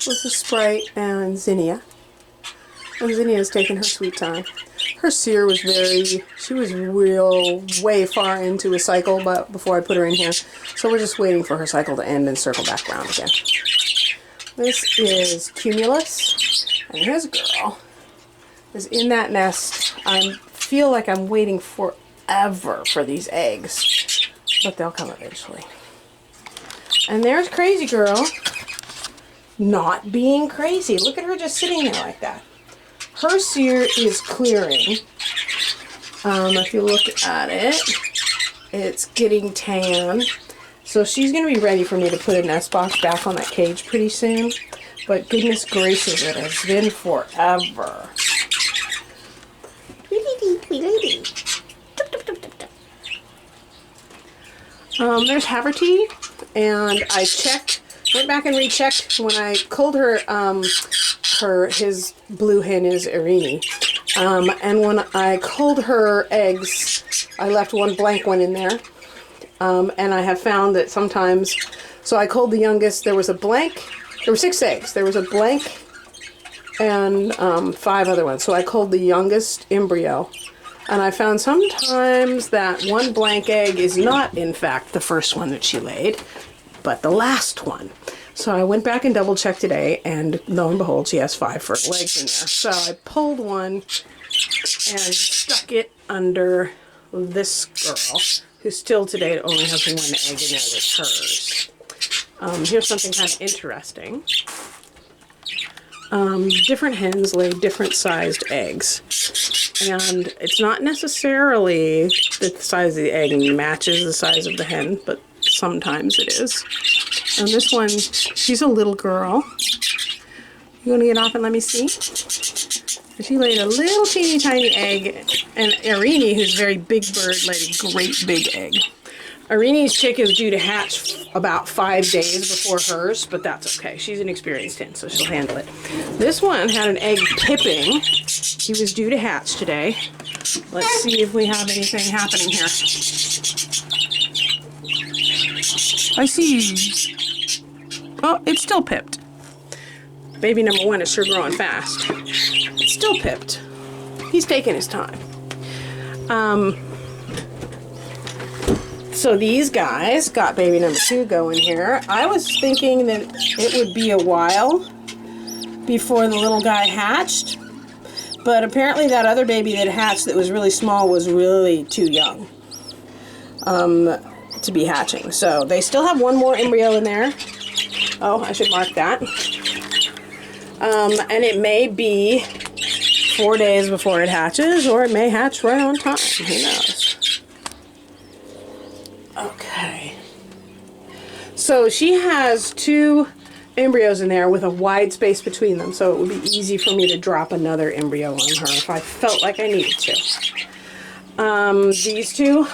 This is Sprite and Zinnia. And Zinnia's taking her sweet time. Her sear was she was way far into a cycle but before I put her in here. So we're just waiting for her cycle to end and circle back around again. This is Cumulus, and his girl is in that nest. I feel like I'm waiting forever for these eggs, but they'll come eventually. And there's Crazy Girl, not being crazy. Look at her just sitting there like that. Her sear is clearing. If you look at it, it's getting tan. So she's going to be ready for me to put a nest box back on that cage pretty soon. But goodness gracious, it has been forever. There's Haverty, and I went back and rechecked when I culled her. His blue hen is Irini. And when I culled her eggs, I left one blank one in there. And I have found that sometimes, so I culled the youngest, there was a blank, there were 6 eggs, there was a blank and 5 other ones. So I culled the youngest embryo, and I found sometimes that one blank egg is not in fact the first one that she laid, but the last one. So I went back and double checked today, and lo and behold, she has 5 fertile eggs in there. So I pulled one and stuck it under this girl, who still today only has 1 egg in there that's hers. Here's something kind of interesting. Different hens lay different sized eggs. And it's not necessarily that the size of the egg matches the size of the hen, but sometimes it is. And this one, she's a little girl. You want to get off and let me see? She laid a little teeny tiny egg, and Irini, who's a very big bird, laid a great big egg. Irini's chick is due to hatch about 5 days before hers, but that's okay. She's an experienced hen, so she'll handle it. This one had an egg pipping. He was due to hatch today. Let's see if we have anything happening here. I see. Oh, it's still pipped. Baby number 1 is sure growing fast. It's still pipped. He's taking his time. So these guys got baby number 2 going here. I was thinking that it would be a while before the little guy hatched, but apparently that other baby that hatched that was really small was really too young to be hatching. So they still have 1 more embryo in there. Oh, I should mark that. And it may be 4 days before it hatches, or it may hatch right on time. Who knows? Okay. So she has 2 embryos in there with a wide space between them, so it would be easy for me to drop another embryo on her if I felt like I needed to. These 2,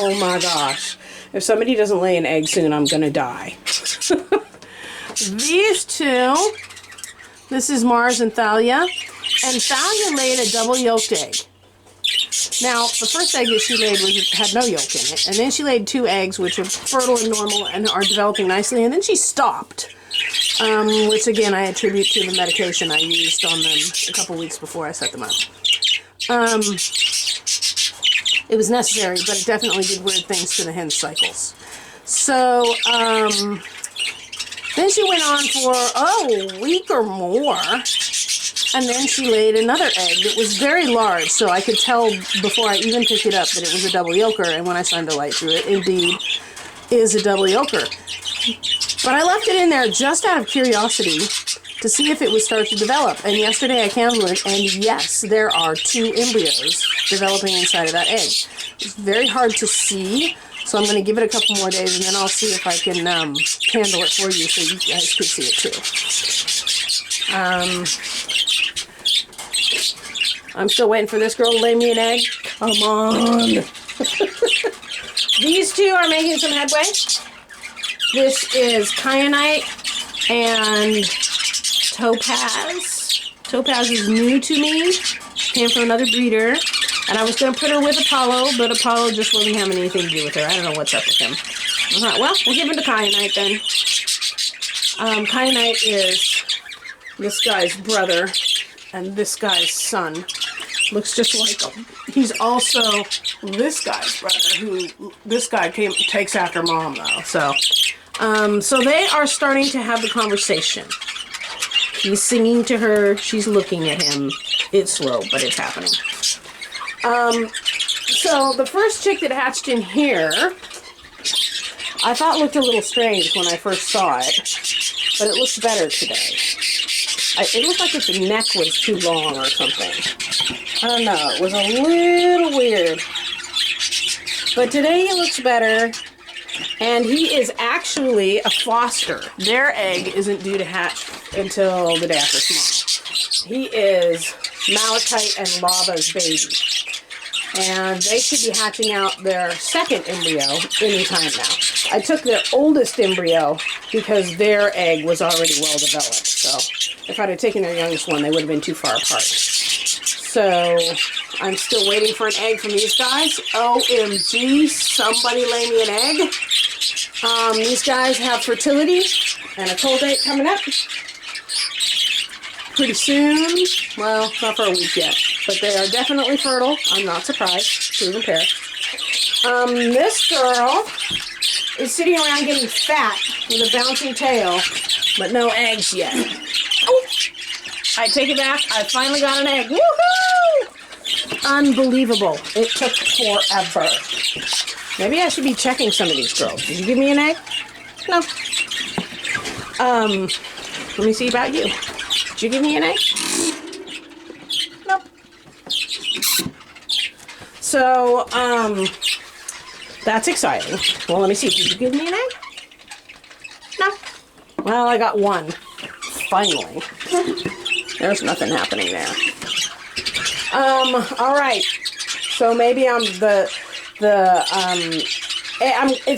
oh my gosh. If somebody doesn't lay an egg soon, I'm gonna die. These 2, this is Mars and Thalia, and Thalia laid a double yolked egg. Now, the first egg that she laid had no yolk in it, and then she laid 2 eggs, which are fertile and normal and are developing nicely, and then she stopped, which again I attribute to the medication I used on them a couple weeks before I set them up. It was necessary, but it definitely did weird things to the hen cycles. So, then she went on for, a week or more, and then she laid another egg that was very large, so I could tell before I even picked it up that it was a double yolker, and when I shined a light through it, indeed is a double yolker. But I left it in there just out of curiosity to see if it would start to develop, and yesterday I counted it, and yes, there are 2 embryos developing inside of that egg. It's very hard to see, so I'm going to give it a couple more days, and then I'll see if I can handle it for you so you guys can see it too. I'm still waiting for this girl to lay me an egg. Come on. These 2 are making some headway. This is Kyanite and Topaz. Topaz is new to me. Came from another breeder. And I was going to put her with Apollo, but Apollo just wasn't having anything to do with her. I don't know what's up with him. Well, we'll give him to Kyanite then. Kyanite is this guy's brother, and this guy's son. Looks just like him. He's also this guy's brother, who this guy takes after mom though. So they are starting to have the conversation. He's singing to her. She's looking at him. It's slow, but it's happening. So the first chick that hatched in here, I thought looked a little strange when I first saw it, but it looks better today. It looked like its neck was too long or something. I don't know. It was a little weird. But today he looks better. And he is actually a foster. Their egg isn't due to hatch until the day after tomorrow. He is Malachite and Lava's baby. And they should be hatching out their second embryo anytime now. I took their oldest embryo because their egg was already well developed. So if I'd have taken their youngest one, they would have been too far apart. So I'm still waiting for an egg from these guys. OMG, somebody lay me an egg. These guys have fertility and a cold date coming up pretty soon. Well, not for a week yet, but they are definitely fertile. I'm not surprised. Proven pair. This girl is sitting around getting fat with a bouncing tail, but no eggs yet. Oh, I take it back. I finally got an egg. Woohoo! Unbelievable. It took forever. Maybe I should be checking some of these girls. Did you give me an egg? No. Let me see about you. Did you give me an egg? Nope. So, that's exciting. Well, let me see. Did you give me an egg? No. Well, I got one. Finally. There's nothing happening there. All right. So maybe it's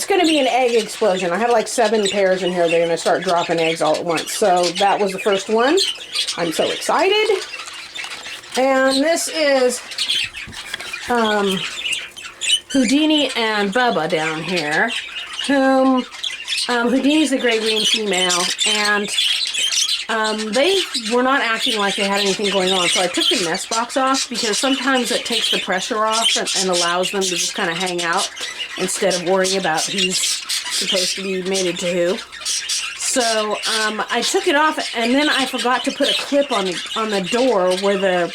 going to be an egg explosion. I have like 7 pairs in here. They're going to start dropping eggs all at once. So that was the first one. I'm so excited. And this is Houdini and Bubba down here. Houdini's the gray green female, and they were not acting like they had anything going on, so I took the nest box off because sometimes it takes the pressure off and allows them to just kind of hang out instead of worrying about who's supposed to be mated to who. So I took it off, and then I forgot to put a clip on the door where the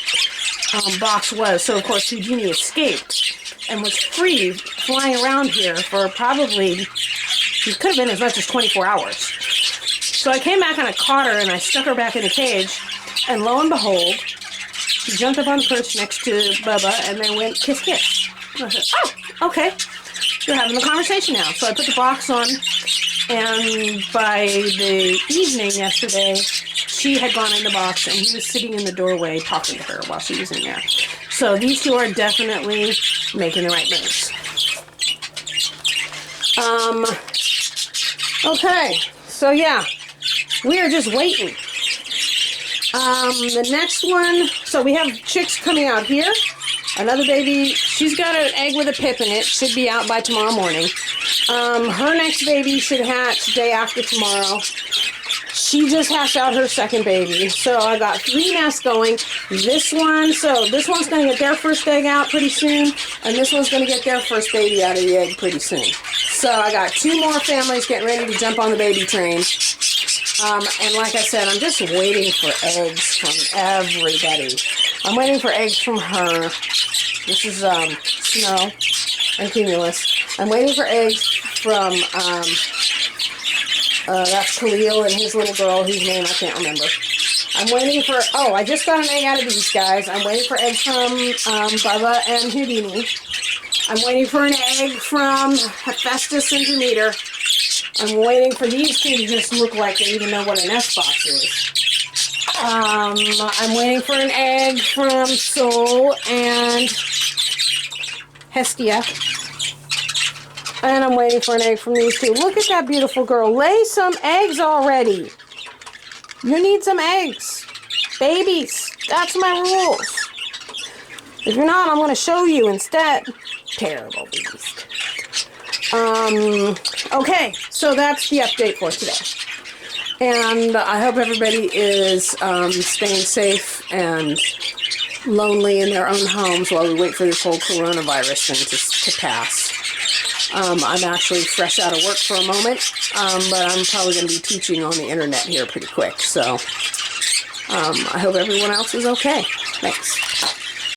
box was. So of course Houdini escaped and was free flying around here for probably, it could have been as much as 24 hours. So I came back and I caught her and I stuck her back in the cage, and lo and behold, she jumped up on the perch next to Bubba and they went kiss kiss. And I said, oh, okay, you're having a conversation now. So I put the box on, and by the evening yesterday, she had gone in the box and he was sitting in the doorway talking to her while she was in there. So these two are definitely making the right moves. Okay, so yeah. We are just waiting. The next one, so we have chicks coming out here. Another baby, she's got an egg with a pip in it. Should be out by tomorrow morning. Her next baby should hatch day after tomorrow. She just hatched out her second baby. So I got 3 nests going. This one's going to get their first egg out pretty soon. And this one's going to get their first baby out of the egg pretty soon. So I got 2 more families getting ready to jump on the baby train. And like I said, I'm just waiting for eggs from everybody. I'm waiting for eggs from her. This is Snow and Cumulus. I'm waiting for eggs from that's Khalil and his little girl, whose name I can't remember. I'm waiting for, I just got an egg out of these guys. I'm waiting for eggs from Bubba and Houdini. I'm waiting for an egg from Hephaestus and Demeter. I'm waiting for these two to just look like they even know what a nest box is. I'm waiting for an egg from Sol and Hestia. And I'm waiting for an egg from these two. Look at that beautiful girl. Lay some eggs already. You need some eggs. Babies. That's my rules. If you're not, I'm going to show you instead. Terrible beast. Okay, so that's the update for today. And I hope everybody is staying safe and lonely in their own homes while we wait for this whole coronavirus thing to pass. I'm actually fresh out of work for a moment, but I'm probably going to be teaching on the internet here pretty quick. So I hope everyone else is okay. Thanks.